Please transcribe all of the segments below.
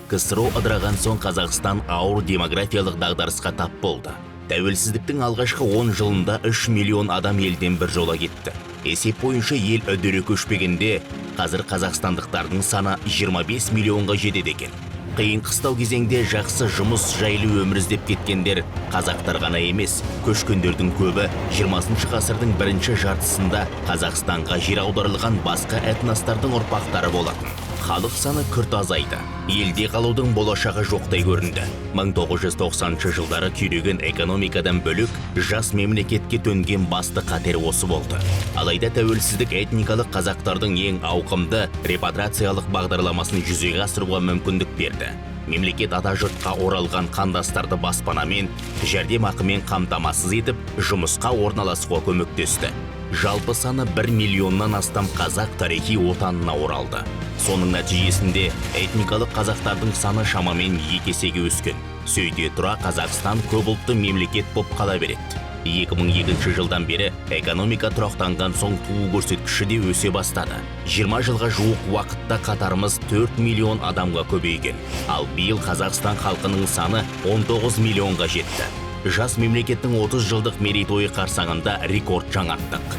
КСРО ыдыраған соң Қазақстан ауыр демографиялық дағдарысқа тап болды. Тәуелсіздіктің алғашқы 10 жылында 3 миллион адам елден бір жола кетті. Есеп бойынша ел үдере көшпегенде, қазір қазақстандықтардың саны 25 миллионға жетеді екен. Қиын қыстау кезеңде жақсы жұмыс жайлы өмір іздеп кеткендер қазақтар ғана емес, көшкендердің көбі 20 ғасырдың бірінші жартысында Қазақстанға жер аударылған басқа этностардың ұрпақтары болатын. Халық саны күрт азайды. Елде қалудың болашағы жоқтай көрінді. 1990 жылдары күйреген экономикадан бөлік жас мемлекетке төнген басты қатер осы болды. Алайда тәуелсіздік этникалық қазақтардың ең ауқымды репатрияциялық бағдарламасын жүзеге асыруға мүмкіндік берді. Мемлекет ата жұртқа оралған қандастарды баспанамен, жәрдемақымен қамтамасыз етіп, жұмысқа орналасуға көмектесті. Жалпы саны 1 миллионнан астам қазақ тарихи отанына оралды. Соның нәтижесінде этникалық қазақтардың саны шамамен 2 есеге өскен. Сөйте тұра Қазақстан көпұлтты мемлекет боп қала береді. 2002 жылдан бері экономика тұрақтанған соң туу көрсеткіші де өсе бастады. 20 жылға жуық уақытта қатарымыз 4 миллион адамға көбейген. Ал биыл Қазақстан халқының саны 19 миллионға жетті. Жас мемлекеттің 30 жылдық мерейтойы қарсаңында рекорд жаңарттық.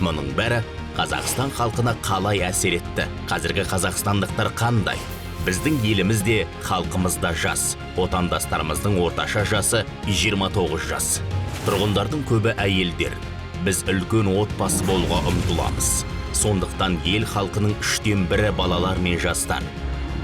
Мұның бәрі Қазақстан халқына қалай әсер етті? Қазіргі қазақстандықтар қандай? Біздің елімізде халқымызда жас, отандастарымыздың орташа жасы 29 жас. Тұрғындардың көбі әйелдер. Біз үлкен отбасы болуға ұмтыламыз. Сондықтан ел халқының 3-тен 1 балалар мен жастар.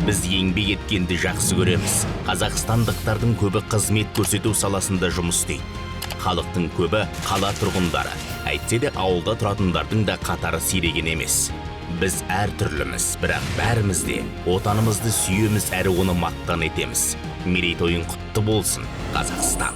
Біз еңбек еткенді жақсы көреміз. Қазақстандықтардың көбі қызмет көрсету саласында жұмыс істейді. Халықтың көбі қала тұрғындары. Әйтсе де ауылда тұратындардың да қатары сиреген емес. Біз әртүрліміз, бірақ бәріміз де отанымызды сүйеміз әрі оны мақтан етеміз. Мерейтойың құтты болсын, Қазақстан.